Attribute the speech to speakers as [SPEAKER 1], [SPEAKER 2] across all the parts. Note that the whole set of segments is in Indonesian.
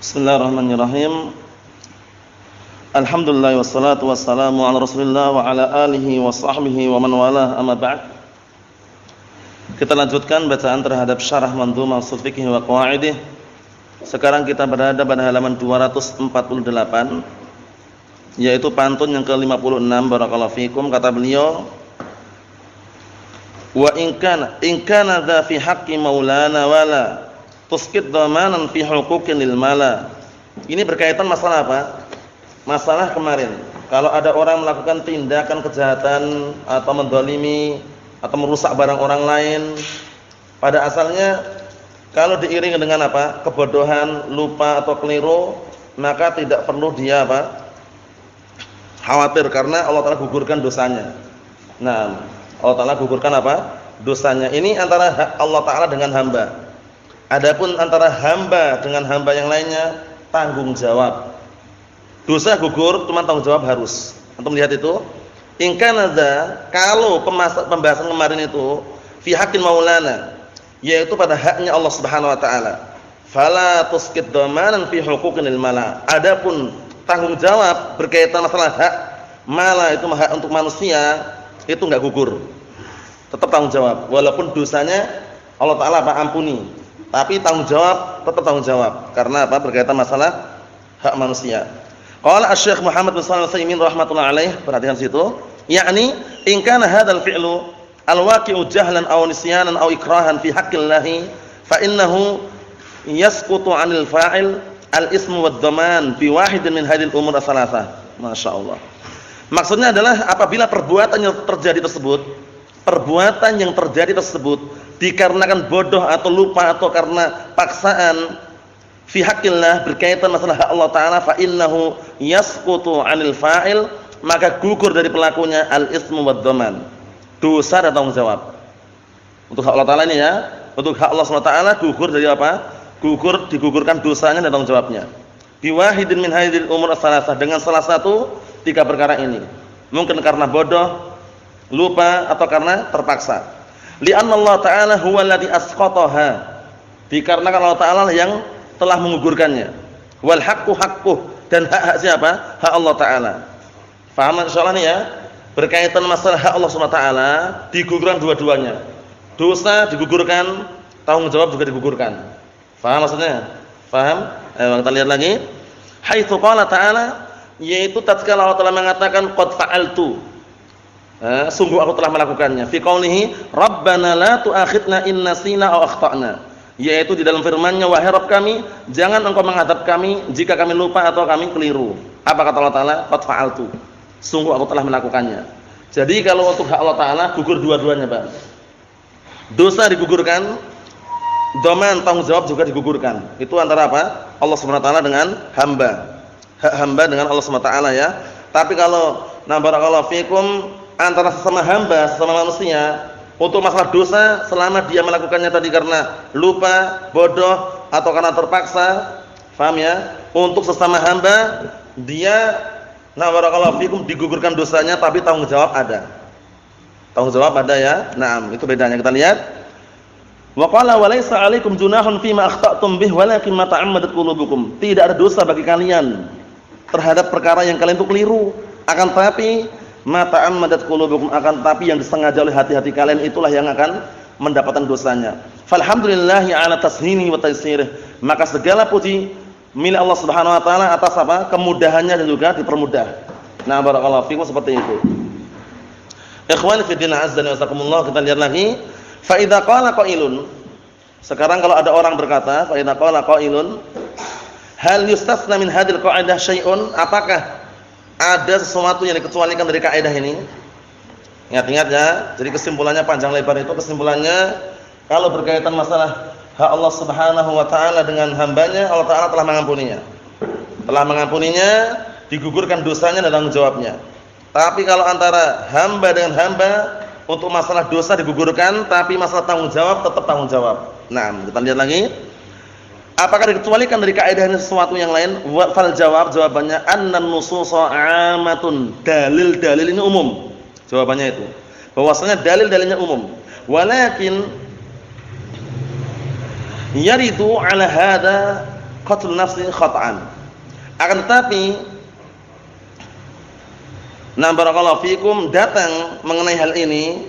[SPEAKER 1] Bismillahirrahmanirrahim. Alhamdulillah wassalatu wassalamu ala Rasulillah wa ala alihi wa sahbihi wa man walah, amma ba'd. Kita lanjutkan bacaan terhadap syarah Mandhumah Ushul Fiqh wa Qawaidih. Sekarang kita berada pada halaman 248, yaitu pantun yang ke-56. Barakallahu fikum. Kata beliau, wa in kana dza fi haqqi maulana wala tusqit dhamanan fi huquqin lil mala. Ini berkaitan masalah apa? Masalah kemarin. Kalau ada orang melakukan tindakan kejahatan atau mendolimi atau merusak barang orang lain, pada asalnya kalau diiringi dengan apa? Kebodohan, lupa atau keliru, maka tidak perlu dia apa? Khawatir, karena Allah Ta'ala gugurkan dosanya. Nah, Allah Ta'ala gugurkan apa? Dosanya. Ini antara hak Allah Ta'ala dengan hamba. Adapun antara hamba dengan hamba yang lainnya, tanggung jawab. Dosa gugur, cuma tanggung jawab harus. Antum lihat itu. In kana dza, kalau pembahasan kemarin itu fi haqqil maulana, yaitu pada haknya Allah Subhanahu wa taala. Fala tusqit dhamanan fi huquqin lil mala. Adapun tanggung jawab berkaitan masalah hak mala, itu hak untuk manusia, itu enggak gugur. Tetap tanggung jawab walaupun dosanya Allah Taala apa ampuni. Tapi tanggung jawab tetap tanggung jawab. Karena apa? Berkaitan masalah hak manusia. Qala Asy-Syaikh Muhammad bin Shalih Al-Utsaimin rahimatullah alaih, perhatikan situ, yakni in kana hadzal fi'lu al-waqi'u jahlan aw nisyanan aw ikrahan fi haqqillahi fa innahu yasqutu 'anil fa'il al-ismu wad-dhaman fi wahidin min hadhil umur ats-tsalatsah. Masyaallah. Maksudnya adalah apabila perbuatan yang terjadi tersebut dikarenakan bodoh atau lupa atau karena paksaan, fi haqqillah, berkaitan masalah hak Allah Ta'ala, fa innahu yasqutu 'anil fa'il, maka gugur dari pelakunya al-ismu wad-dhaman, dosa dan tanggung jawab. Untuk hak Allah Ta'ala ini ya, untuk hak Allah SWT gugur dari apa? Digugurkan dosanya dan tanggung jawabnya. Bi wahidin min hadhil umur ats-tsalatsah, dengan salah satu tiga perkara ini. Mungkin karena bodoh, lupa, atau karena terpaksa. Li'anna Allah Ta'ala huwa alladhi asqataha, dikarenakan Allah Ta'ala yang telah mengugurkannya. Wal haqqu haqquh, dan hak siapa? Hak Allah Ta'ala. Paham insyaallah nih ya? Berkaitan masalah hak Allah SWT digugurkan dua-duanya. Dosa digugurkan, tanggung jawab juga digugurkan. Paham maksudnya? Paham? Ayo kita lihat lagi. Haitsu qala ta'ala, yaitu tatkala Allah Ta'ala mengatakan qad fa'altu, sungguh aku telah melakukannya. Fi qaulihi rabbana la tu'akhidna in nasina aw akhtana, yaitu di dalam firman-Nya, wahai Rabb kami, jangan engkau mengadab kami jika kami lupa atau kami keliru. Apa kata Allah Ta'ala? Qad fa'altu, sungguh aku telah melakukannya. Jadi kalau untuk hak Allah Ta'ala gugur dua-duanya, Pak. Dosa digugurkan, dhaman tanggung jawab juga digugurkan. Itu antara apa? Allah Subhanahu wa taala dengan hamba. Hak hamba dengan Allah Subhanahu wa taala ya. Tapi kalau barakallahu fikum, antara sesama hamba, sesama manusia, untuk masalah dosa, selama dia melakukannya tadi karena lupa, bodoh, atau karena terpaksa, paham ya? Untuk sesama hamba, dia barakallahu fikum digugurkan dosanya, tapi tanggung jawab ada. Tanggung jawab ada ya. Naam, itu bedanya. Kita lihat. Wa qala wa laisa 'alaikum junahun fima akhta'tum bih walakin ma ta'ammadat qulubukum. Tidak ada dosa bagi kalian terhadap perkara yang kalian itu keliru, akan tapi ma ta'ammadat qulubukum, akan tapi yang disengaja oleh hati-hati kalian itulah yang akan mendapatkan dosanya. Falhamdulillahi 'ala tashinihi wa taysirih. Maka segala puji milik Allah Subhanahu wa taala atas apa? Kemudahannya dan juga dipermudah. Nah, barakallahu fikum, seperti itu. Ikhwani fi din, azza wa jazakumullah. Kita lihat lagi. Fa idza qala qailun. Sekarang kalau ada orang berkata, fa idza qala qailun, hal yustasna min hadhil qa'idah syai'un? Apakah ada sesuatu yang dikecualikan dari kaidah ini? Ingat-ingat ya. Jadi kesimpulannya panjang lebar itu, kesimpulannya kalau berkaitan masalah hak Allah Subhanahu wa taala dengan hambanya, Allah Taala telah mengampuninya. Telah mengampuninya, digugurkan dosanya dan tanggung jawabnya. Tapi kalau antara hamba dengan hamba, untuk masalah dosa digugurkan, tapi masalah tanggung jawab tetap tanggung jawab. Nah, kita lihat lagi. Apakah dikecualikan dari kaidah ini sesuatu yang lain? Fal jawab, jawabannya annan nususa 'ammatun. Dalil-dalil ini umum. Jawabannya itu. Bahwasanya dalil-dalilnya umum. Walakin yaridu 'ala hadza qatlun nafsi khata'an. Akan tetapi barakallahu fikum datang mengenai hal ini,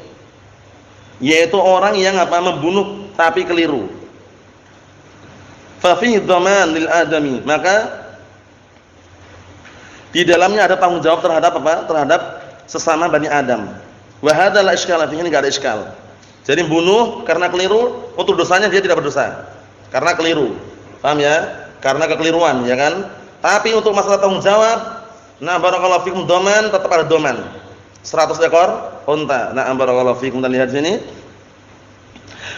[SPEAKER 1] yaitu orang yang membunuh tapi keliru. Fa fihi dhaman lil adami, maka di dalamnya ada tanggung jawab terhadap terhadap sesama Bani Adam. Wa hadza la iskala fihi, enggak ada iskal. Jadi bunuh karena keliru, untuk dosanya dia tidak berdosa karena keliru. Paham ya? Karena kekeliruan, ya kan? Tapi untuk masalah tanggung jawab, barakallahu fikum dhaman, tetap ada dhaman. 100 ekor unta. Barakallahu fikum, kita lihat sini.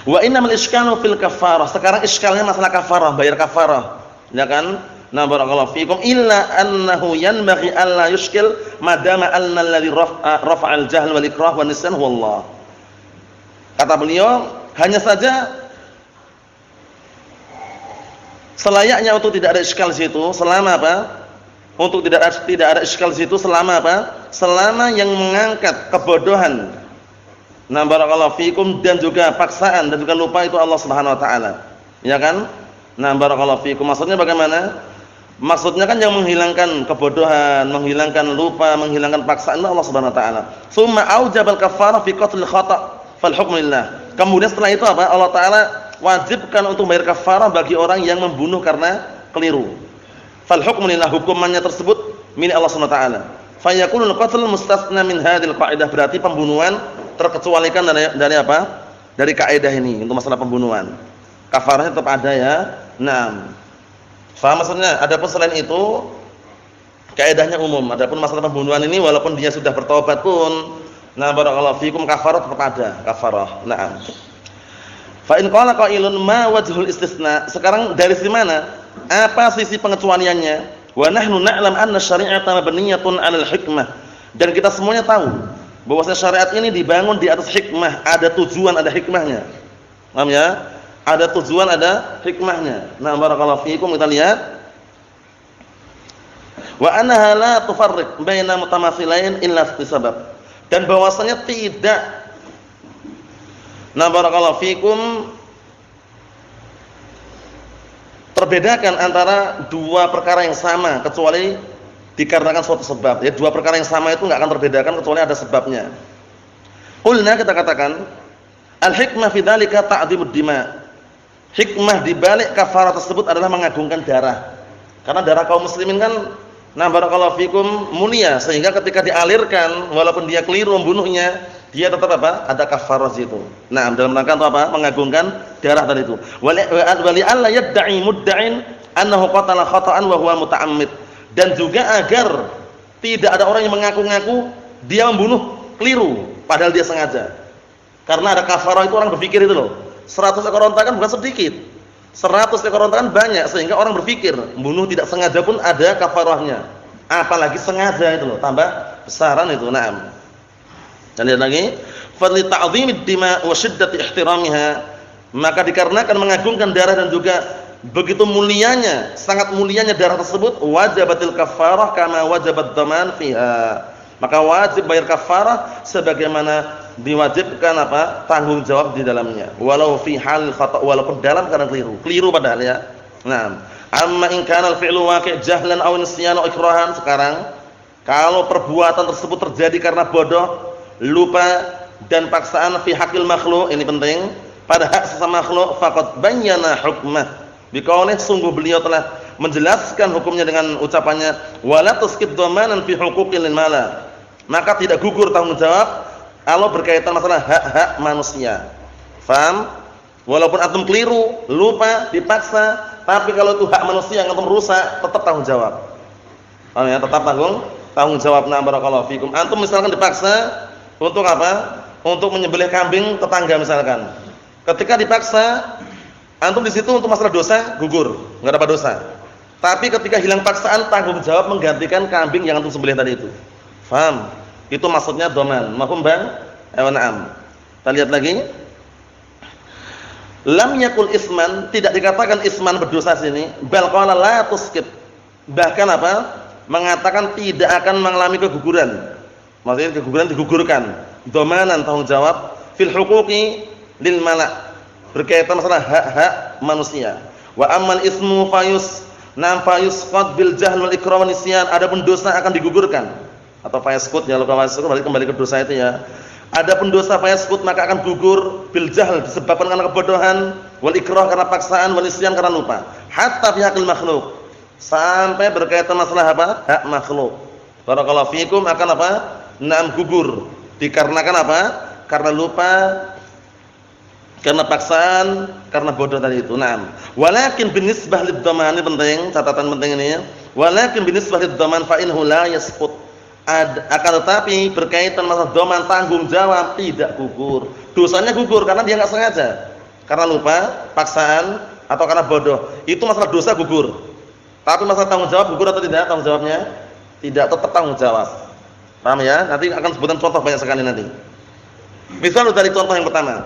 [SPEAKER 1] Wa innamal iskalu fil kafarah. Sekarang iskalnya masalah kafarah, bayar kafarah. Ya kan? Barakallahu fikum, illa annahu yanbaghi alla yushkil madama anna alladhi rafa'al jahl wal ikrah wan nisyan huwa Allah. Kata beliau, hanya saja selayaknya untuk tidak ada iskal di situ selama Untuk tidak ada iskal di situ selama Selama yang mengangkat kebodohan, barakallahu fikum, dan juga paksaan dan juga lupa itu Allah Subhanahu wa taala. Ya kan? Barakallahu fikum. Maksudnya bagaimana? Maksudnya kan yang menghilangkan kebodohan, menghilangkan lupa, menghilangkan paksaan Allah Subhanahu wa taala. Tsumma aujabal kafarah fi qatlil khata' fal hukmu lillah. Kemudian setelah itu Allah taala wajibkan untuk bayar kafarah bagi orang yang membunuh karena keliru. Fal hukmu lillah, hukumannya tersebut milik Allah Subhanahu wa taala. Fa yakunul qatl mustasna min hadhil qa'idah, berarti pembunuhan terkecualikan dari Dari kaidah ini untuk masalah pembunuhan. Kafarahnya tetap ada ya. Faham maksudnya? Adapun selain itu kaidahnya umum. Adapun masalah pembunuhan ini walaupun dia sudah bertobat pun, barakallahu fikum, kafarah tetap ada, kafarah. Fa in qala qailun ma wajhul istisna? Sekarang dari sisi mana? Apa sisi pengecualiannya? Wa nahnu na'lam anna syari'ata mabniyatun 'alal hikmah. Dan kita semuanya tahu bahwasanya syariat ini dibangun di atas hikmah, ada tujuan, ada hikmahnya. Paham ya? Ada tujuan, ada hikmahnya. Barakallahu fiikum, kita lihat. Wa annaha la tufarriq baina mutamatsilain illa fi sabab. Dan bahwasanya tidak barakallahu fiikum terbedakan antara dua perkara yang sama kecuali dikarenakan suatu sebab. Ya, dua perkara yang sama itu enggak akan terbedakan kecuali ada sebabnya. Qulna, kita katakan, al-hikmah fi dzalika ta'dhimud dima'. Hikmah di balik kafarah tersebut adalah mengagungkan darah. Karena darah kaum muslimin kan barakallahu fikum mulia, sehingga ketika dialirkan walaupun dia keliru membunuhnya, dia tetap ada kafarah situ. Dalam rangka untuk mengagungkan darah tadi itu. Wali alla yad'i mudda'in annahu qatala khata'an wa huwa muta'ammid. Dan juga agar tidak ada orang yang mengaku-ngaku dia membunuh keliru padahal dia sengaja. Karena ada kafarah itu, orang berpikir itu loh. 100 ekor onta kan bukan sedikit. 100 ekor onta kan banyak, sehingga orang berpikir membunuh tidak sengaja pun ada kafarahnya. Apalagi sengaja itu loh, tambah besaran itu. Dan lihat lagi, fadli ta'dhimid dima wa shiddati ihtiramiha, maka dikarenakan mengagungkan darah dan juga begitu mulianya, sangat mulianya darah tersebut, wajibatil kafarah kama wajibat dhaman fiha. Maka wajib bayar kafarah sebagaimana diwajibkan tanggung jawab di dalamnya, walau fi hal khata', walaupun dalam keadaan keliru padahal ya. Amma in kana al-fi'lu waqi' jahlan aw nisyan aw ikrahan. Sekarang kalau perbuatan tersebut terjadi karena bodoh, lupa dan paksaan fi haqqil makhluq, ini penting, pada hak sesama makhluk, faqad bayyana hukmah biqaulih, sungguh beliau telah menjelaskan hukumnya dengan ucapannya, wala tusqit dhamanan fi huquqil mala, maka tidak gugur tanggung jawab kalau berkaitan masalah hak-hak manusia. Faham? Walaupun antum keliru, lupa, dipaksa, tapi kalau itu hak manusia yang antum rusak, tetap tanggung jawab. Paham ya? Tetap tanggung jawab. Barakallahu fikum. Antum misalkan dipaksa untuk Untuk menyembelih kambing tetangga misalkan. Ketika dipaksa, antum di situ untuk masalah dosa gugur, enggak dapat dosa. Tapi ketika hilang paksaan, tanggung jawab menggantikan kambing yang antum sembelih tadi itu. Faham? Itu maksudnya dhaman. Mafhum, Bang? Na'am. Kita lihat lagi. Lam yakul isman, tidak dikatakan isman berdosa sini, bal qala la tusqit. Bahkan mengatakan tidak akan mengalami keguguran. Maksudnya keguguran digugurkan. Dhamanan, tanggung jawab fil huquqi lil mala', berkaitan masalah hak-hak manusia. Wa ammal ismu fayusqat bil jahl wal ikrah wan nisyan. Adapun dosa akan digugurkan atau fayasqut ya, kalau fayasqut kembali ke dosa itu ya. Adapun dosa fayasqut maka akan gugur bil jahl disebabkan karena kebodohan, wal ikrah karena paksaan, wan nisyan karena lupa. Hatta fi haqqil makhluk. Sampai berkaitan masalah apa? Hak makhluk. Barakallahu fikum akan apa? Naam gugur. Dikarenakan apa? Karena lupa, karena paksaan, karena bodoh tadi itu. Naam. Walakin binisbah lid-dhaman, ini penting, catatan penting ini ya. Walakin binisbah lid-dhaman fa innahu la yasqut. Akan tetapi berkaitan masalah dhaman, tanggung jawab, tidak gugur. Dosanya gugur karena dia enggak sengaja. Karena lupa, paksaan atau karena bodoh. Itu masalah dosa gugur. Tapi masalah tanggung jawab gugur atau tidak tanggung jawabnya? Tidak, tetap tanggung jawab. Paham ya? Nanti akan sebutan contoh banyak sekali nanti. Misal dari contoh yang pertama.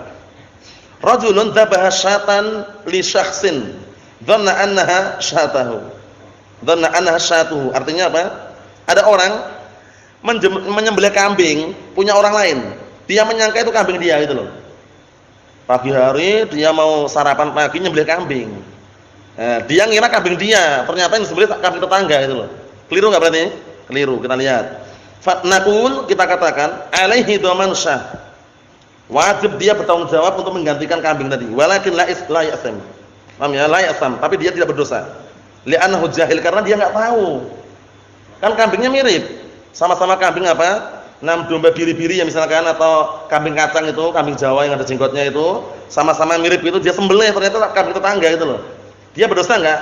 [SPEAKER 1] Rajulun dzabaha syatan li syakhsin dhanna annaha syatahu. Dhanna annaha syatuhu. Artinya apa? Ada orang menyembelih kambing punya orang lain. Dia menyangka itu kambing dia gitu loh. Pagi hari dia mau sarapan pagi nyembelih kambing. Nah, dia ngira kambing dia, ternyata yang disembelih kambing tetangga itu loh. Keliru enggak berarti? Keliru, kita lihat. Fatnaqul, kita katakan alaihi dhaman syah. Wajib dia bertanggung jawab untuk menggantikan kambing tadi. Walakin la ya'sam. Paham ya? La ya'sam, tapi dia tidak berdosa. Li'annahu jahil, karena dia enggak tahu. Kan kambingnya mirip. Sama-sama kambing apa? Domba biri-biri ya misalkan, atau kambing kacang itu, kambing Jawa yang ada jenggotnya itu, sama-sama mirip itu, dia sembelih ternyata kambing tetangga itu loh. Dia berdosa enggak?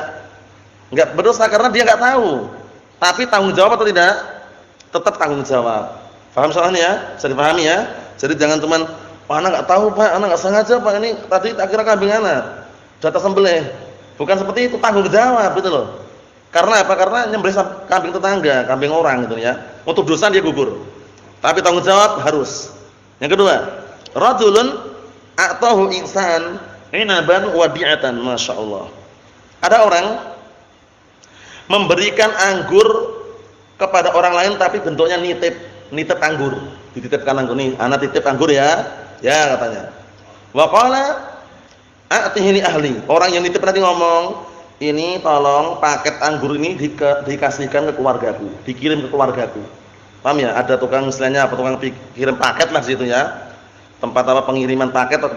[SPEAKER 1] Enggak berdosa karena dia enggak tahu. Tapi tanggung jawab atau tidak? Tetap tanggung jawab. Paham soalnya ya? Bisa dipahami ya? Jadi jangan cuman, "Wah, anak enggak tahu, Pak, anak enggak sengaja, Pak, ini tadi tak kira kambing anak." Sudah tersembelih. Bukan seperti itu, tanggung jawab gitu loh. Karena apa? Karena nyembelih kambing tetangga, kambing orang gitu ya. Untuk dosa dia gugur. Tapi tanggung jawab harus. Yang kedua, rajulun a'tahu insan inaban wadi'atan, masyaallah. Ada orang memberikan anggur kepada orang lain tapi bentuknya nitip anggur, dititipkan anggur nih, anak titip anggur ya katanya. Wa qala a'tihi li ahli. Orang yang nitip nanti ngomong, "Ini tolong paket anggur ini dikasihkan ke keluargaku, dikirim ke keluargaku." Paham ya? Ada tukang istilahnya apa, tukang kirim paket lah situ ya. Tempat apa pengiriman paket atau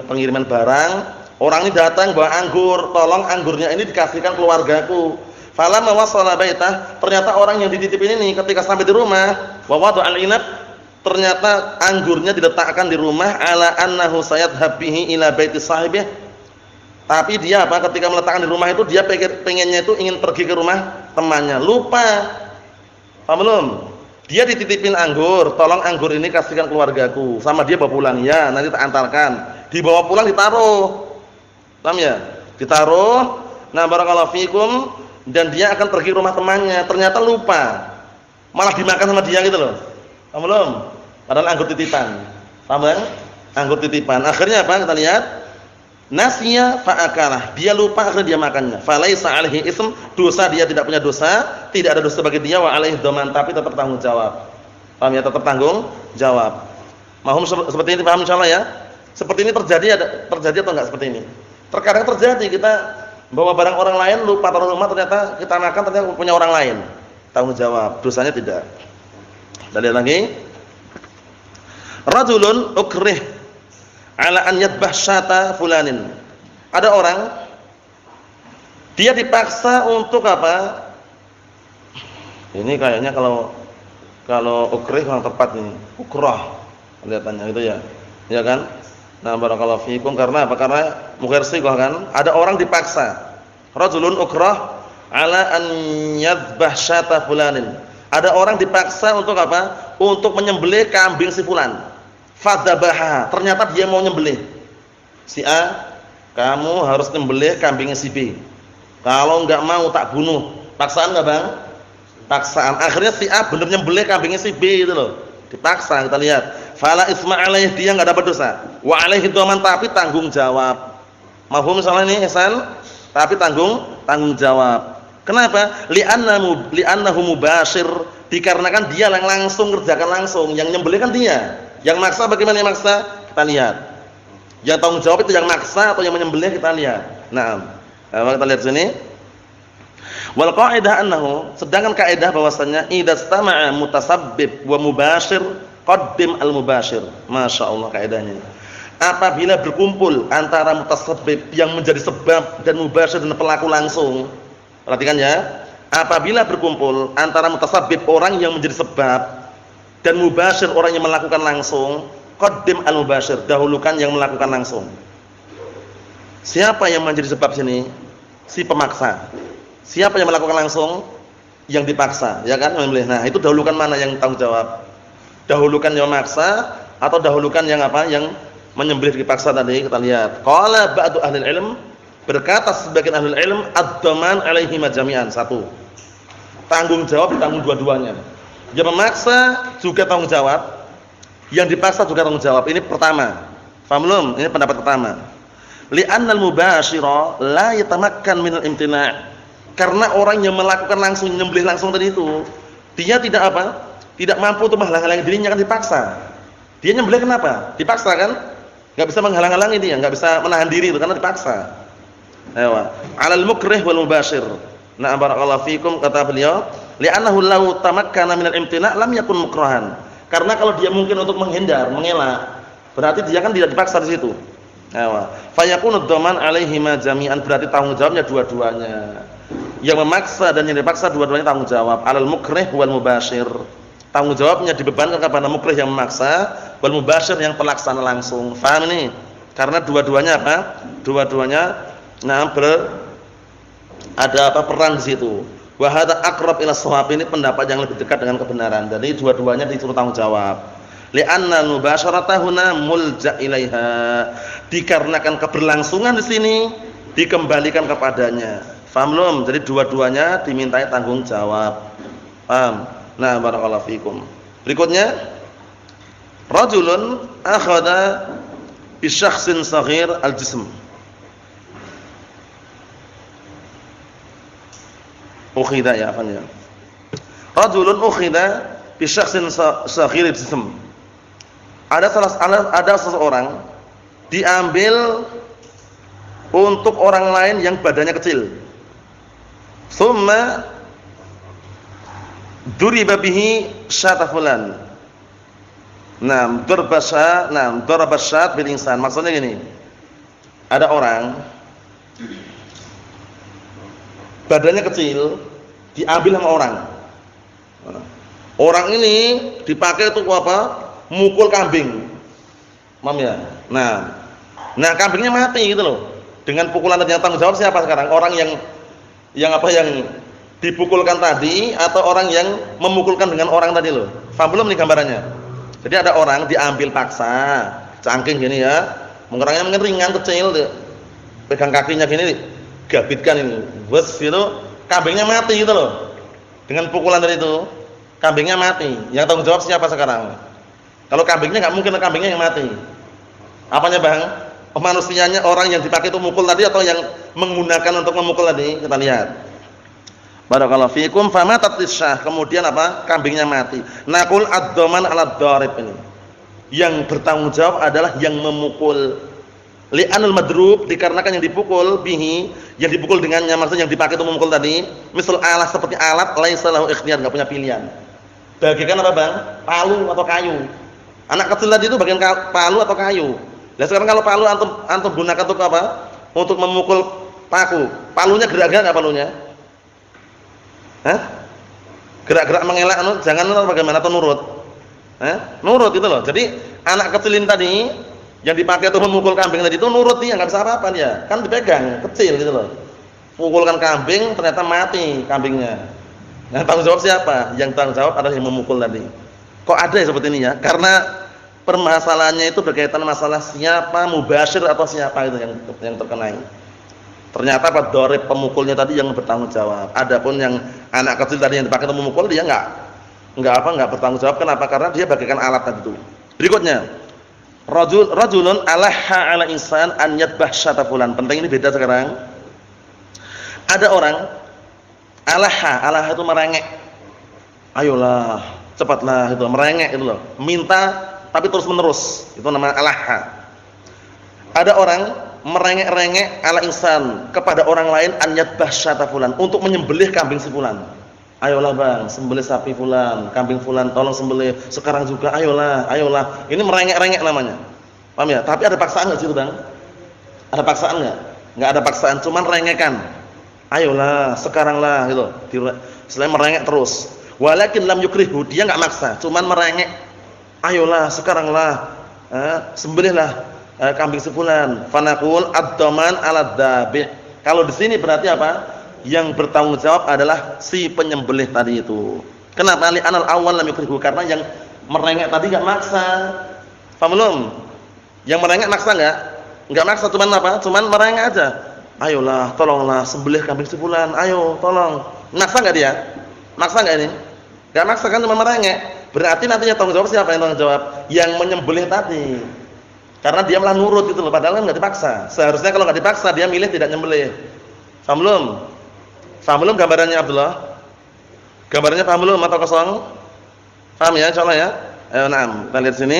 [SPEAKER 1] pengiriman barang. Orang ini datang bawa anggur, "Tolong anggurnya ini dikasihkan keluargaku." Falamma wasala baitah, ternyata orang yang dititipin ini ketika sampai di rumah, wa wada'al inab, ternyata anggurnya diletakkan di rumah ala annahu sayadhhab bihi ila baiti sahibih. Tapi dia apa? Ketika meletakkan di rumah itu dia pengennya itu ingin pergi ke rumah temannya. Lupa. Paham belum? Dia dititipin anggur, "Tolong anggur ini kasihkan keluargaku." Sama dia bawa pulang, "Ya, nanti tak antarkan." Dibawa pulang ditaruh. Paham ya? Ditaruh. Nah, barakallahu fikum. Dan dia akan pergi rumah temannya, ternyata lupa, malah dimakan sama dia gitu loh. Paham belum? Padahal anggur titipan. Paham kan? Anggur titipan. Akhirnya apa? Kita lihat. Nasiya fa'akalah. Dia lupa, akhirnya dia makannya. Falaisa alaihi ism, dosa dia tidak punya dosa, tidak ada dosa bagi dia, wa alaihi dhaman, tapi tetap tanggung jawab. Paham ya? Tetap tanggung jawab. Mahum seperti ini, paham insyaallah ya? Seperti ini terjadi atau enggak seperti ini? Terkadang terjadi, kita bawa barang orang lain, lupa taruh rumah, ternyata kita makan, ternyata punya orang lain. Tanggung jawab, dosanya tidak. Kita lihat lagi. Rajulun ukrih ala an yadbah syata fulanin. Ada orang dia dipaksa untuk apa? Ini kayaknya kalau ukrih kurang tepat ini. Ukrah. Kelihatannya gitu ya. Ya kan? Nah, barakallahu fiikum, karena apa? Karena mugharsiqah kan, ada orang dipaksa. Rajulun ukrah ala an yadhbah syata fulanin. Ada orang dipaksa untuk apa? Untuk menyembelih kambing si fulan. Fadzabaha, ternyata dia mau nyembelih. Si A, "Kamu harus nyembelih kambingnya si B. Kalau enggak mau tak bunuh." Paksaan enggak, Bang? Paksaan. Akhirnya si A benar nyembelih kambingnya si B itu loh. Dipaksa, kita lihat. Fala isma alaih, dia enggak dapat dosa. Wa alaihi dhaman, tapi tanggung jawab. Mafhum misalnya ini Ihsan? Tapi tanggung jawab. Kenapa? Li'annahu mubashir, dikarenakan dia yang langsung kerjakan langsung, yang nyembelih kan dia. Yang maksa bagaimana yang maksa? Kita lihat. Yang tanggung jawab itu yang maksa atau yang menyembelih, kita lihat. Nah, Nah, kita lihat sini. Wal qaidah annahu, sedangkan kaidah bahwasanya idza istama'a mutasabbib wa mubashir qaddim al mubashir. Masyaallah kaidahnya. Apabila berkumpul antara mutasabbib yang menjadi sebab dan mubashir dan pelaku langsung. Perhatikan ya. Apabila berkumpul antara mutasabbib orang yang menjadi sebab dan mubashir orang yang melakukan langsung, qaddim al mubashir, dahulukan yang melakukan langsung. Siapa yang menjadi sebab sini? Si pemaksa. Siapa yang melakukan langsung? Yang dipaksa, ya kan? Nah, itu dahulukan mana yang tanggung jawab? Dahulukan yang memaksa atau dahulukan yang apa? Yang menyembelih dipaksa tadi, kita lihat. Qala ba'du ahli ilm, berkata sebagian ahli ilm, ad-dhaman alaihi jami'an. Satu, tanggung jawab ditanggung dua-duanya. Yang memaksa juga tanggung jawab, yang dipaksa juga tanggung jawab. Ini pertama. Paham belum? Ini pendapat pertama. Li'annal mubashira la yatamakkan minal imtina'. Karena orang yang melakukan langsung, menyembelih langsung tadi itu, dia tidak apa? Tidak mampu untuk menghalang-halangi dirinya, kan dipaksa. Dia nyembelih kenapa? Dipaksa kan? Enggak bisa menghalang-halangi dia, enggak bisa menahan diri itu karena dipaksa. Ayo, 'alal mukrih wal mubashir. Nah, barakallahu fikum, kata beliau, li'annahu law tamakkana minal imtina' lam yakun mukrahan. Karena kalau dia mungkin untuk menghindar, mengelak, berarti dia kan tidak dipaksa di situ. Ayo, fa yakunu ad-dhaman 'alaihima jami'an, berarti tanggung jawabnya dua-duanya. Yang memaksa dan yang dipaksa dua-duanya tanggung jawab. 'Alal mukrih wal mubashir. Tanggung jawabnya dibebankan kepada mukrih yang memaksa, wal mubashir yang pelaksana langsung. Faham ini? Karena dua-duanya apa? Dua-duanya ada apa? Peran di situ. Wa hadza aqrab ila shawab, ini pendapat yang lebih dekat dengan kebenaran. Jadi dua-duanya disuruh tanggung jawab. Li'anna mubasharata huna mulja' ilaiha. Dikarenakan keberlangsungan di sini dikembalikan kepadanya. Faham belum? Jadi dua-duanya dimintai tanggung jawab. Paham? Nah, barakallahu fikum. Berikutnya, rajulun akhadha bi syakhsin shaghir al-jism. Ukhidha ya, afan ya. Rajulun ukhidha bi syakhsin shaghir al-jism. Ada seseorang diambil untuk orang lain yang badannya kecil. Summa duriba bihi syata fulan. Naam, daraba syat bil insan. Maksudnya gini. Ada orang badannya kecil diambil sama orang. Orang ini dipakai untuk apa? Mukul kambing. Paham ya? Nah, kambingnya mati gitu loh. Dengan pukulan yang tanggung jawab siapa sekarang? Orang yang dipukulkan tadi atau orang yang memukulkan dengan orang tadi loh. Paham belum nih gambarannya? Jadi ada orang diambil paksa, cangking gini ya. Orangnya mungkin ringan kecil, pegang kakinya gini, gabitkan ini. Wes gitu, kambingnya mati gitu loh. Dengan pukulan tadi itu, kambingnya mati. Yang tanggung jawab siapa sekarang? Kalau kambingnya enggak mungkin kambingnya yang mati. Apanya, Bang? Manusianya, orang yang dipakai itu mukul tadi atau yang menggunakan untuk memukul tadi? Kita lihat. Barakallahu fiikum, famatat lisyah, kemudian apa? Kambingnya mati. Naqul ad-dhaman 'ala ad-dharib ini. Yang bertanggung jawab adalah yang memukul. Li'anul madrub, dikarenakan yang dipukul bihi, yang dipukul dengannya, maksudnya yang dipakai itu memukul tadi, misal alat seperti alat laisa lahu ikhtiyar, enggak punya pilihan. Bagaikan apa, Bang? Palu atau kayu. Anak kecil tadi itu bagian palu atau kayu. Nah, sekarang kalau palu antum gunakan untuk apa? Untuk memukul paku. Palunya gerak-gerak enggak palunya? Hah? Gerak-gerak mengelak jangan bagaimana atau nurut? Nurut itu loh. Jadi anak kecilin tadi yang dipakai untuk memukul kambing tadi itu nurut dia, enggak bisa apa-apa dia. Kan dipegang, kecil gitu loh. Pukulkan kambing ternyata mati kambingnya. Nah, tanggung jawab siapa? Yang tanggung jawab adalah yang memukul tadi. Kok ada ya seperti ini ya? Karena permasalahannya itu berkaitan masalah siapa mubashir atau siapa itu yang terkena. Ternyata pada dorib pemukulnya tadi yang bertanggung jawab. Adapun yang anak kecil tadi yang dipakai untuk memukul dia enggak bertanggung jawab. Kenapa? Karena dia bagaikan alat tadi itu. Berikutnya, rajulun alaha ala insan an yadbah syata fulan. Penting ini beda sekarang. Ada orang alaha itu merengek. Ayolah, cepatlah itu, merengek itu loh. Minta tapi terus menerus, itu namanya alaha. Ada orang merengek-rengek ala insan kepada orang lain an yadbah syata fulan, untuk menyembelih kambing si fulan. Ayolah bang, sembelih sapi fulan, kambing fulan, tolong sembelih sekarang juga, ayolah, ayolah. Ini merengek-rengek namanya. Paham ya? Tapi ada paksaan enggak situ, Bang? Ada paksaan enggak? Enggak ada paksaan, cuman rengekan. Ayolah, sekarang lah gitu. Selain merengek terus. Walakin lam yukrihu, dia enggak maksa, cuman merengek. Ayolah, sekarang lah. Sembelihlah kambing si fulan. Fanaqul ad-daman 'ala dzabih. Kalau di sini berarti apa? Yang bertanggung jawab adalah si penyembelih tadi itu. Kenapa? Li anal awwal lam yukrihu, karena yang merengek tadi enggak maksa. Paham belum? Yang merengek maksa enggak? Enggak maksa, cuman apa? Cuman merengek aja. Ayolah, tolonglah sembelih kambing si fulan. Ayo, tolong. Maksa enggak dia? Maksa enggak ini? Enggak maksa kan, cuma merengek. Berarti nantinya tanggung jawab siapa yang tanggung jawab? Yang menyembelih tadi. Karena dia malah nurut gitu loh, padahal kan enggak dipaksa. Seharusnya kalau enggak dipaksa dia milih tidak nyembelih. Paham belum? Paham belum gambarannya Abdullah? Gambarannya paham belum atau kosong? Paham ya insyaallah ya? Ayo na'am, kita lihat sini.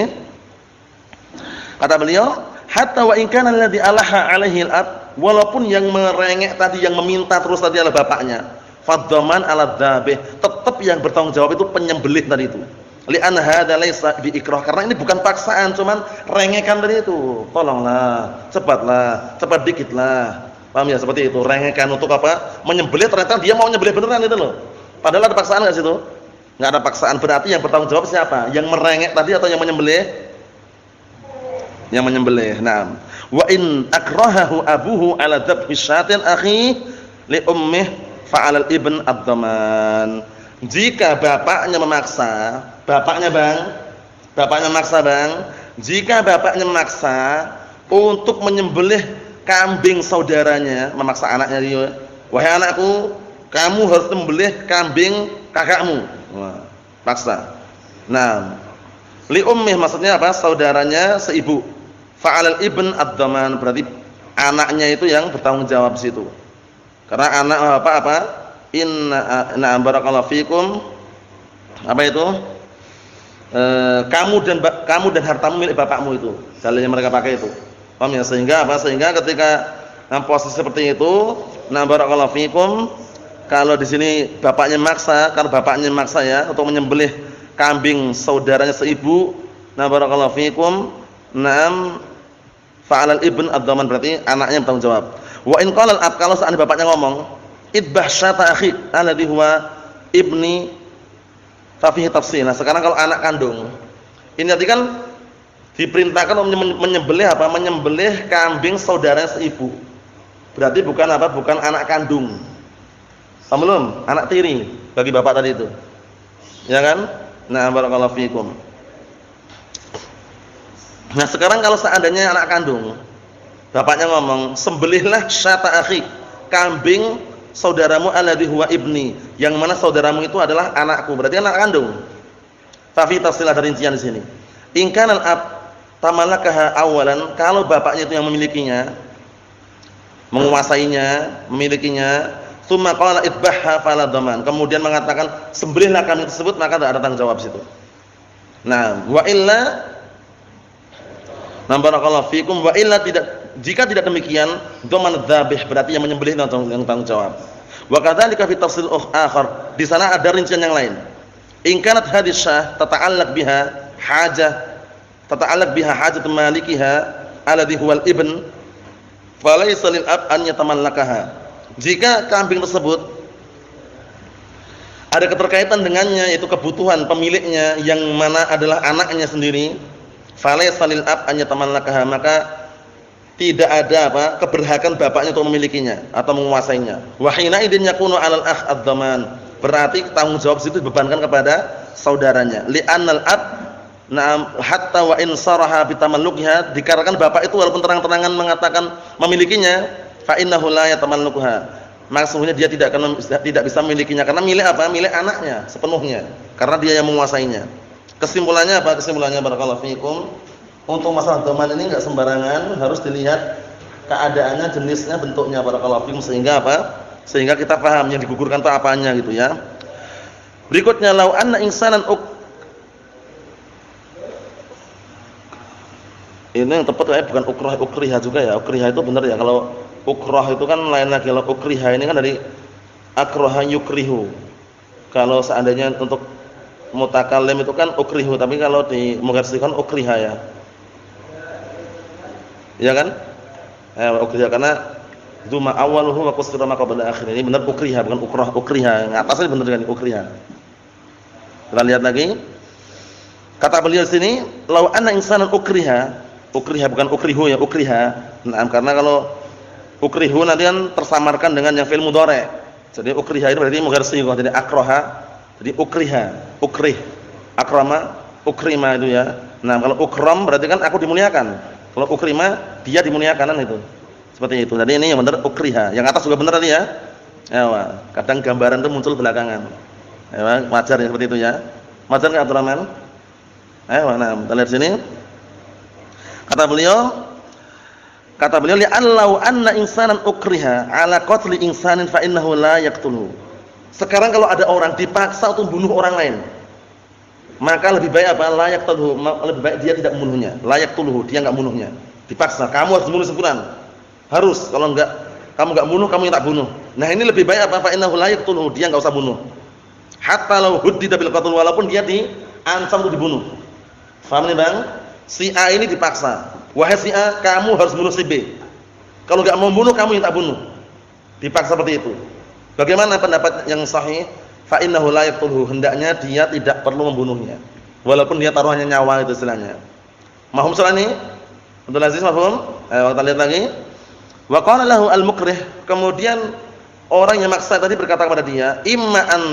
[SPEAKER 1] Kata beliau, hatta wa in kana alladhi alaha alaihi al-ab, walaupun yang merengek tadi, yang meminta terus tadi adalah bapaknya. Fadzaman 'ala dzabih, tetap yang bertanggung jawab itu penyembelih tadi itu. Li'an hadza laisa biikrah, karena ini bukan paksaan, cuman rengekan tadi itu. Tolonglah, cepatlah, cepat dikitlah. Paham ya, seperti itu, rengekan untuk apa? Menyembelih, ternyata dia mau nyembelih beneran itu loh. Padahal ada paksaan enggak situ? Enggak ada paksaan, berarti yang bertanggung jawab siapa? Yang merengek tadi atau yang menyembelih? Yang menyembelih. Naam. Wa in akrahahu abuhu 'ala dzabhi syatin akhi li ummih fa'alal ibn ad-daman. Jika bapaknya memaksa, bapaknya maksa bang. Jika bapaknya memaksa untuk menyembelih kambing saudaranya, memaksa anaknya dia, wahai anakku, kamu harus menyembelih kambing kakakmu. Wah, paksa. Nah, li ummih maksudnya apa? Saudaranya seibu. Fa'alal ibn ad-daman, berarti anaknya itu yang bertanggung jawab situ. Karena anak apa? Inna barakallahu fikum. Apa itu? Kamu dan hartamu milik bapakmu itu. Dalilnya mereka pakai itu. Paham ya? Sehingga apa? Sehingga ketika posisi seperti itu, na barakallahu fikum, kalau di sini bapaknya maksa, karena bapaknya maksa ya untuk menyembelih kambing saudaranya seibu, na barakallahu fikum, na'am fa'alal ibn ad-daman, berarti anaknya bertanggung jawab. Wa in qala al-ab, kalau seandainya bapaknya ngomong, idbah syata akhi alladhi huwa ibni, fa fihi tafsil. Nah, sekarang kalau anak kandung, ini nanti kan diperintahkan untuk menyembelih apa? Menyembelih kambing saudaranya seibu. Berarti bukan apa? Bukan anak kandung. Paham belum? Anak tiri bagi bapak tadi itu. Ya kan? Nah, barakallahu fikum. Nah, sekarang kalau seandainya anak kandung, bapaknya ngomong, "Sembelihlah syata akhi, kambing saudaramu alladhi huwa ibni." Yang mana saudaramu itu adalah anakku, berarti anak kandung. Tapi tafsilah dari rincian di sini. In kana al-ab tamalakaha awalan, kalau bapaknya itu yang memilikinya, menguasainya, memilikinya, tsumma qala idbahha fala dhaman, kemudian mengatakan sembelihlah kambing tersebut, maka tidak ada tanggung jawab situ. Nah, wa illa barakallahu fikum, wa illa tidak, jika tidak demikian, dhaman dzabih, berarti yang menyembelih yang tanggung jawab. Wa kadzalika fi tafsil akhar, di sana ada rincian yang lain. In kanat hadhihi syah tata'allaq biha hajat malikiha alladhi huwal ibn, falaysa lil ab an yatamallakaha. Jika kambing tersebut ada keterkaitan dengannya, yaitu kebutuhan pemiliknya yang mana adalah anaknya sendiri, falaysa lil ab an yatamallakaha, maka tidak ada apa? Keberhakan bapaknya untuk memilikinya atau menguasainya. Wa hina idzin yakunu 'alal akh ad-dhaman, berarti tanggung jawab itu dibebankan kepada saudaranya. Li'annal ab na'am hatta wa in saraha bitamallukiha, dikarenakan bapak itu walaupun terang-terangan mengatakan memilikinya, fa innahu la yatamallukuha, maksudnya dia tidak bisa memilikinya, karena milik apa? Milik anaknya sepenuhnya, karena dia yang menguasainya. Kesimpulannya apa? Kesimpulannya barakallahu fikum, untuk masalah dhaman ini enggak sembarangan, harus dilihat keadaannya, jenisnya, bentuknya barakallahu fikum, sehingga apa? Sehingga kita paham yang digugurkan itu apanya gitu ya. Berikutnya, lau anna insanan Ini yang tepat kayak bukan ukrah ukriha juga ya. Ukriha itu benar ya. Kalau ukrah itu kan lain lagi. Kalau ukriha ini kan dari akraha yukrihu. Kalau seandainya untuk mutakallim itu kan ukrihu, tapi kalau di mugarsikan ukriha ya. Iya kan? Ukriha karena dzuma awwaluhu wa qusira ma qabla akhir. Ini benar ukriha bukan ukrah ukriha. Atasnya benar kan ukriha. Kita lihat lagi. Kata beliau sini, "Lau anna insanan ukriha." Ukriha bukan ukrihu ya, ukriha. Nah, karena kalau ukrihu nanti kan tersamarkan dengan yang fi'il mudhari'. Jadi ukriha itu berarti mugharsi, jadi akraha. Jadi ukriha, ukrih. Akrama, ukrima itu ya. Nah, kalau ukram berarti kan aku dimuliakan. Kalau ukrima dia dimuliakan kan itu. Seperti itu. Jadi ini yang benar ukriha. Yang atas juga benar tadi ya. Ya, kadang gambaran itu muncul belakangan. Ya, wajar ya seperti itu ya. Wajar enggak Abdurrahman? Nah, kita lihat sini. Kata beliau li'allau anna insanan ukriha ala qatli insanin fa innahu la yaqtuluhu. Sekarang kalau ada orang dipaksa untuk membunuh orang lain, maka lebih baik apa? La yaqtuluhu, lebih baik dia tidak membunuhnya. La yaqtuluhu, dia enggak membunuhnya. Dipaksa, kamu harus membunuh si fulan. Harus, kalau enggak kamu enggak bunuh, kamu yang tak bunuh. Nah, ini lebih baik apa? Fa innahu la yaqtuluhu, dia enggak usah bunuh. Hatta law huddida bil qatl, walaupun dia diancam untuk dibunuh. Paham nih, Bang? Si A ini dipaksa, wahai si A, kamu harus bunuh si B. Kalau enggak mau bunuh, kamu yang tak bunuh. Dipaksa seperti itu. Bagaimana pendapat yang sahih? Fa innahu la yaqtuluhu, hendaknya dia tidak perlu membunuhnya. Walaupun dia taruhannya nyawa itu istilahnya. Mahum soal ini? Abdul Aziz mahum? Kita lihat lagi. Wa qala lahu al-mukrih, kemudian orang yang maksa tadi berkata kepada dia, imma an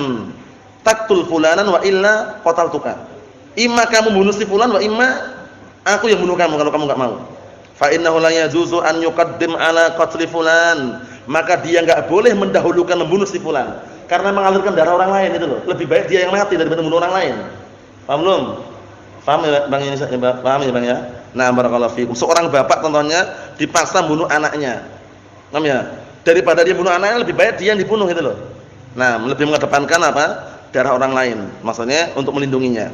[SPEAKER 1] taqtul fulanan wa illa qataltuka. Imma kamu bunuh si fulan wa imma aku yang bunuh kamu kalau kamu enggak mau. Fa innahu la yajuzu an yuqaddim ala qatli fulan. Maka dia enggak boleh mendahulukan membunuh si fulan karena mengalirkan darah orang lain itu loh. Lebih baik dia yang mati daripada membunuh orang lain. Paham belum? Paham ya Bang ini? Paham ya Bang ya? Nah, barakallahu fikum. Seorang bapak contohnya dipaksa bunuh anaknya. Paham ya? Daripada dia bunuh anaknya lebih baik dia yang dibunuh itu loh. Nah, lebih mengedepankan apa? Darah orang lain. Maksudnya untuk melindunginya.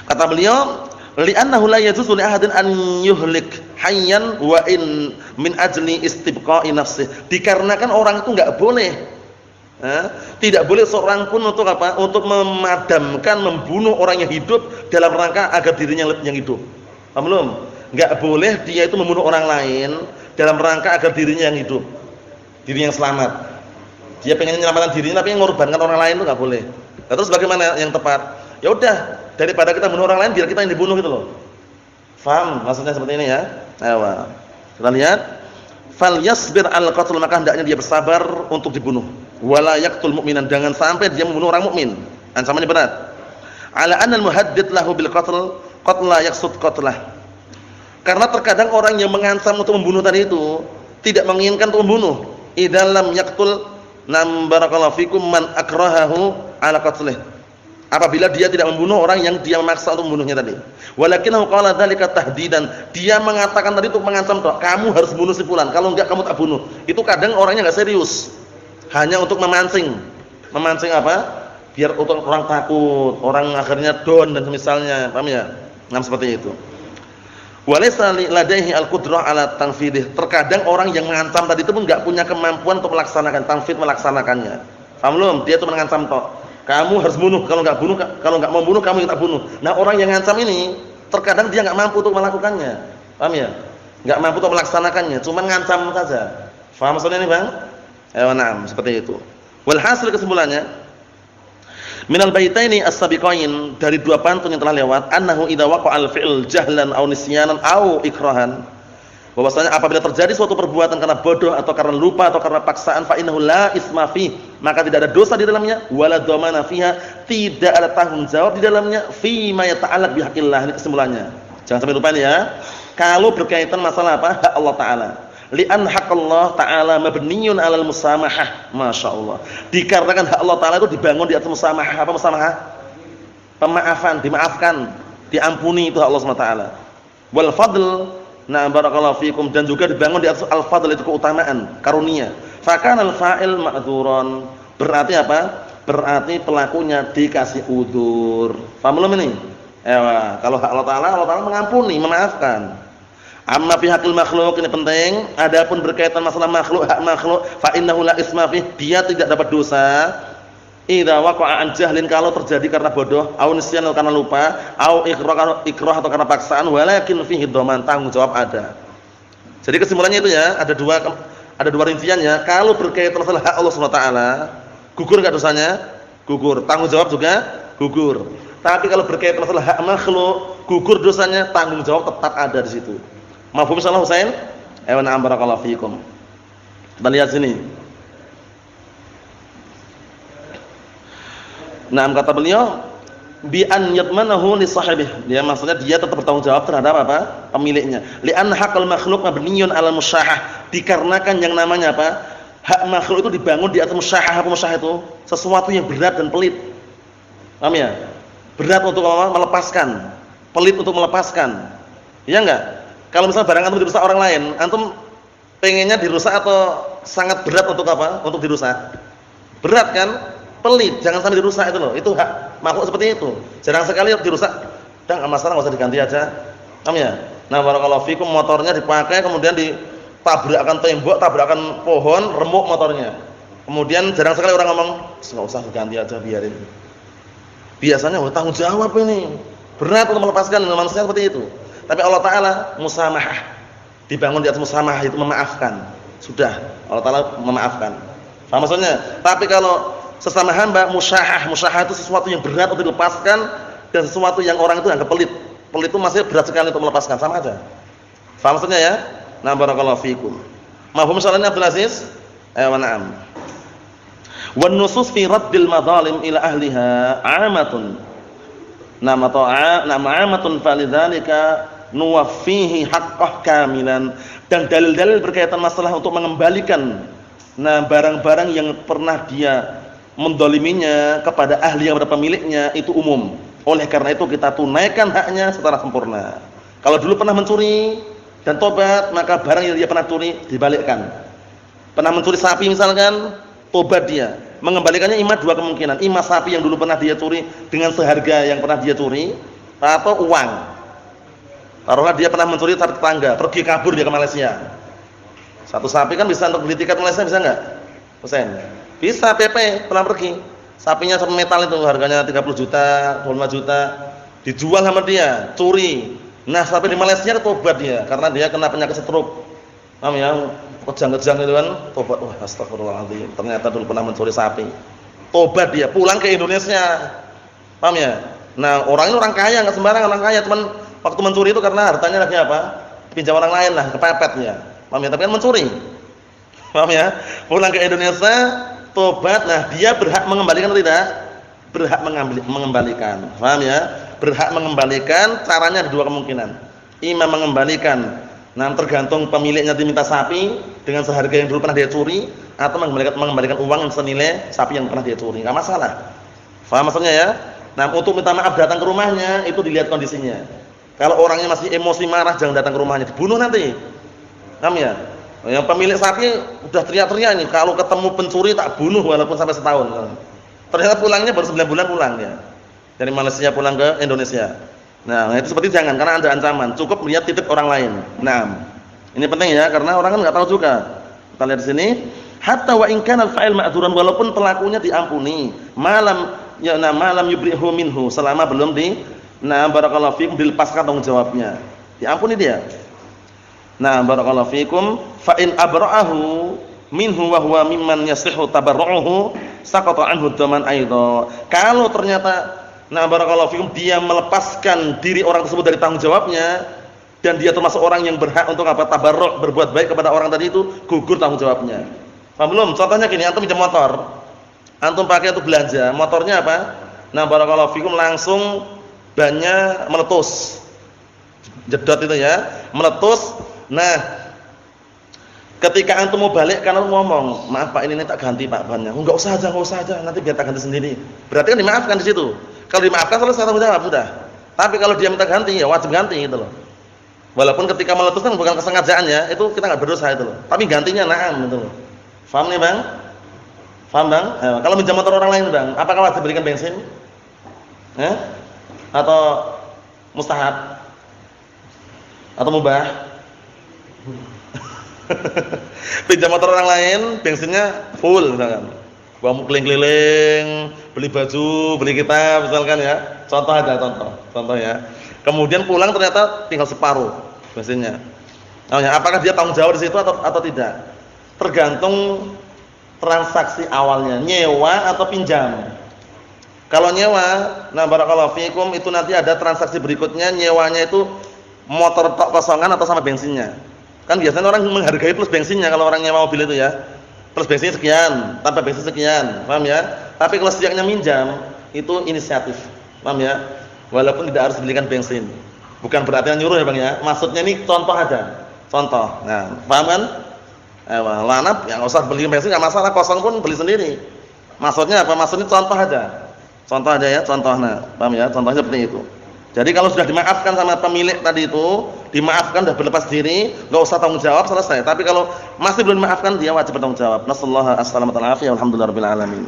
[SPEAKER 1] Kata beliau, li'annahu la yajuzu li ahadin an yuhlik hayyan wa in min ajli istibqa'i nafsih. Dikarenakan orang itu enggak boleh tidak boleh seorang pun untuk apa? Untuk memadamkan, membunuh orang yang hidup dalam rangka agar dirinya yang hidup. Paham belum? Enggak boleh dia itu membunuh orang lain dalam rangka agar dirinya yang hidup. Dirinya yang selamat. Dia pengen menyelamatkan dirinya tapi mengorbankan orang lain itu enggak boleh. Nah, terus bagaimana yang tepat? Ya udah, daripada kita bunuh orang lain biar kita yang dibunuh gitu loh. Faham maksudnya seperti ini ya? Ayo. Kita lihat. Fal yasbir al-qatl, maka hendaknya dia bersabar untuk dibunuh. Wala yaqtul mu'minan, jangan sampai dia membunuh orang mukmin. Ancamannya berat. Ala anna al-muhaddid lahu bil qatl qad la yaqsud qatlah. Karena terkadang orang yang mengancam untuk membunuh tadi itu tidak menginginkan untuk membunuh. Idza lam yaqtul nam barakallahu fikum man akrahahu ala qatlih. Apabila dia tidak membunuh orang yang dia memaksa untuk membunuhnya tadi. Walakinahu qala dzalika tahdidan. Dia mengatakan tadi untuk mengancam, kamu harus bunuh si fulan, kalau enggak kamu tak bunuh. Itu kadang orangnya enggak serius. Hanya untuk memancing. Memancing apa? Biar orang takut, orang akhirnya down dan semisalnya. Paham ya? Nah, seperti itu. Walaysa ladaihi al-qudrah ala tanfidih. Terkadang orang yang mengancam tadi itu pun enggak punya kemampuan untuk melaksanakan tanfid, melaksanakannya. Paham belum? Dia itu mengancam tok. Kamu harus bunuh, kalau enggak mau bunuh kamu yang tak bunuh. Nah, orang yang ngancam ini terkadang dia enggak mampu untuk melakukannya. Paham ya? Enggak mampu untuk melaksanakannya, cuma ngancam saja. Paham maksudnya ini, Bang? Na'am, seperti itu. Walhasil kesimpulannya, minal baitaini as-sabiqain, dari dua pantun yang telah lewat, annahu idza waqa'al fi'l jahlan aw nisyanan aw ikrahan. Bahwasanya apabila terjadi suatu perbuatan karena bodoh atau karena lupa atau karena paksaan, fa innahu la isma fi, maka tidak ada dosa di dalamnya, wala dhamana fiha, tidak ada tanggung jawab di dalamnya, fi ma yata'allaq bi haqqillah. Ini kesimpulannya. Jangan sampai lupa ya. Kalau berkaitan masalah apa? Hak Allah Taala. Li'an haqqallah Ta'ala mabniyun 'alal musamahah. Masyaallah. Dikarenakan hak Allah Taala itu dibangun di atas musamahah. Apa musamahah? Pemaafan, dimaafkan, diampuni, itu hak Allah Subhanahu wa taala. Wal fadl, nah barakallahu fikum, dan juga dibangun di atas al-fadl, itu keutamaan, karunia. Fakana al-fa'il ma'dzuran. Berarti apa? Berarti pelakunya dikasih udzur. Paham belum ini? Kalau hak Allah Taala mengampuni, memaafkan. Amma fi haqqil makhluk, ini penting. Adapun berkaitan masalah makhluk, hak makhluk, fa innahu la isma fih, dia tidak dapat dosa. Idza waqa'a an jahlin, kalau terjadi karena bodoh, au nisyan karena lupa, au ikrah atau karena paksaan, walakin fihi dhaman, tanggung jawab ada. Jadi kesimpulannya itu ya, ada dua rinciannya. Kalau berkaitan masalah hak Allah Subhanahu wa taala, gugur enggak dosanya? Gugur. Tanggung jawab juga gugur. Tapi kalau berkaitan masalah hak makhluk, gugur dosanya, tanggung jawab tetap ada di situ. Mafhum insyaallah Husain? Ayo na'am barakallahu fiikum. Kita lihat sini. Nah, kata beliau bi an yadmanahu li sahibihi. Dia maksudnya dia tetap bertanggung jawab terhadap apa? Pemiliknya. Li an haqqal makhluq mabniyun 'ala musyahah. Dikarenakan yang namanya apa? Hak makhluk itu dibangun di atas musyahah. Apa musyahah itu? Sesuatu yang berat dan pelit. Paham ya? Berat untuk apa? Melepaskan. Pelit untuk melepaskan. Iya enggak? Kalau misalnya barang antum dirusak orang lain, antum pengennya dirusak atau sangat berat untuk apa? Untuk dirusak. Berat kan? Pelit, jangan sampai dirusak itu loh. Itu hak makhluk seperti itu. Jarang sekali dirusak. Dah enggak masalah, enggak usah diganti aja. Paham ya? Nah, barakallahu fikum, motornya dipakai kemudian ditabrakkan tembok, tabrakan pohon, remuk motornya. Kemudian jarang sekali orang ngomong, "Enggak usah diganti aja, biarin." Biasanya tanggung jawab ini. Berat untuk melepaskan manusia seperti itu. Tapi Allah Ta'ala musamahah, dibangun di atas musamahah, itu memaafkan. Sudah, Allah Ta'ala memaafkan. Paham maksudnya? Tapi kalau sesama hamba, musyahah itu sesuatu yang berat untuk dilepaskan, dan sesuatu yang orang itu anggap pelit. Pelit itu masih berat sekali untuk melepaskan, sama aja. Paham maksudnya ya? Nah, barakallahu fiikum. Mafhum soalnya Abdul Aziz? Na'am. Wan nusus fi raddil madzalim ila ahliha 'amatun. Amatun falidzalika nuwaffihi haqqah kamilan. Dan dalil-dalil berkaitan masalah untuk mengembalikan barang-barang yang pernah dia mendoliminya kepada ahli yang pada pemiliknya itu umum. Oleh karena itu kita tunaikan haknya secara sempurna. Kalau dulu pernah mencuri dan tobat, maka barang yang dia pernah curi dibalikkan. Pernah mencuri sapi misalkan, tobat dia. Mengembalikannya dua kemungkinan. Ima sapi yang dulu pernah dia curi dengan seharga yang pernah dia curi, atau uang. Taruhlah dia pernah mencuri sapi tetangga, pergi kabur dia ke Malaysia. Satu sapi kan bisa untuk beli tiket Malaysia, bisa enggak? Husain. Bisa, PP pernah pergi. Sapinya sapi metal itu harganya 30 juta, 25 juta. Dijual sama dia, curi. Nah, sapi di Malaysia tobat dia karena dia kena penyakit stroke. Paham ya? Kejang-kejang itu kan, tobat. Wah, astagfirullahaladzim. Ternyata dulu pernah mencuri sapi. Tobat dia, pulang ke Indonesia. Paham ya? Nah, orang ini orang kaya, enggak sembarangan orang kaya, cuman waktu mencuri itu karena hartanya lagi apa? Pinjam orang lain lah, kepepet ya. Paham ya? Tapi kan mencuri. Paham ya? Pulang ke Indonesia, tobat. Nah, dia berhak mengembalikan atau tidak? Berhak mengembalikan. Paham ya? Berhak mengembalikan, caranya ada dua kemungkinan. Ima mengembalikan, tergantung pemiliknya diminta sapi dengan seharga yang dulu pernah dia curi, atau mengembalikan uang yang senilai sapi yang pernah dia curi. Enggak masalah. Paham maksudnya ya? Nah, untuk minta maaf datang ke rumahnya itu dilihat kondisinya. Kalau orangnya masih emosi marah, jangan datang ke rumahnya, dibunuh nanti. Paham ya? Yang pemilik sapi udah teriak-teriak ini, kalau ketemu pencuri tak bunuh walaupun sampai setahun. Ternyata pulangnya baru 9 bulan pulang ya. Dari Malaysia pulang ke Indonesia. Nah, itu seperti jangan, karena ada ancaman. Cukup lihat titip orang lain. Nah, ini penting ya, karena orang kan nggak tahu juga. Kita lihat di sini, hatta wa in kana al-fa'il ma'dzuran, walaupun pelakunya diampuni, malam yubrihu minhu, selama belum barakallahu fikum, dilepaskan tanggung jawabnya. Diampuni dia. Nah, barakallahu fikum, fa in abra'ahu minhu wa huwa mimman yasihu tabarru'uhu saqata anhu daman aidha. Kalau ternyata barakallahu fikum, dia melepaskan diri orang tersebut dari tanggung jawabnya, dan dia termasuk orang yang berhak untuk apa? Tabarru', berbuat baik kepada orang tadi itu, gugur tanggung jawabnya. Paham belum? Contohnya gini, antum pinjam motor. Antum pakai untuk belanja, motornya apa? Barakallahu fikum, langsung bannya meletus. Jedot itu ya, meletus. Nah, ketika antum mau balik, kan antum ngomong, "Maaf Pak, ini tak ganti Pak bannya." Enggak usah aja, nanti biar tak ganti sendiri. Berarti kan dimaafkan di situ. Kalau dimaafkan selesai tanggung jawab sudah. Tapi kalau dia minta ganti, ya wajib ganti gitu loh. Walaupun ketika meletus kan bukan kesengajaan ya, itu kita enggak berdosa itu loh. Tapi gantinya na'am gitu loh. Paham nih, Bang? Paham, Bang? Kalau minjam motor orang lain, Bang, apakah wajib berikan bensin? Atau Mustahab atau mubah? Pinjam motor orang lain, bensinnya full misalkan. Kamu keliling-keliling, beli baju, beli kitab misalkan ya. Contoh aja, contoh ya. Kemudian pulang ternyata tinggal separuh bensinnya. Apakah dia tanggung jawab di situ atau tidak? Tergantung transaksi awalnya, nyewa atau pinjam. Kalau nyewa, nah barakallahu fikum, itu nanti ada transaksi berikutnya, nyewanya itu motor tok kosongan atau sama bensinnya. Kan biasanya orang menghargai plus bensinnya kalau orang nyewa mobil itu ya. Plus bensin sekian, tanpa bensin sekian, paham ya? Tapi kalau sejaknya minjam, itu inisiatif, paham ya? Walaupun tidak harus belikan bensin. Bukan berarti nyuruh ya Bang ya. Maksudnya ini contoh aja. Contoh. Nah, paham kan? Lanap ya enggak usah beli bensin enggak masalah, kosong pun beli sendiri. Maksudnya apa? Maksudnya contoh aja. Contoh aja ya, contoh. Nah, paham ya? Contohnya seperti itu. Jadi kalau sudah dimaafkan sama pemilik tadi itu, dimaafkan sudah berlepas diri, enggak usah tanggung jawab, selesai. Tapi kalau masih belum dimaafkan, dia wajib bertanggung jawab. Nasallahu alaihi wasallam. Alhamdulillahirabbil alamin.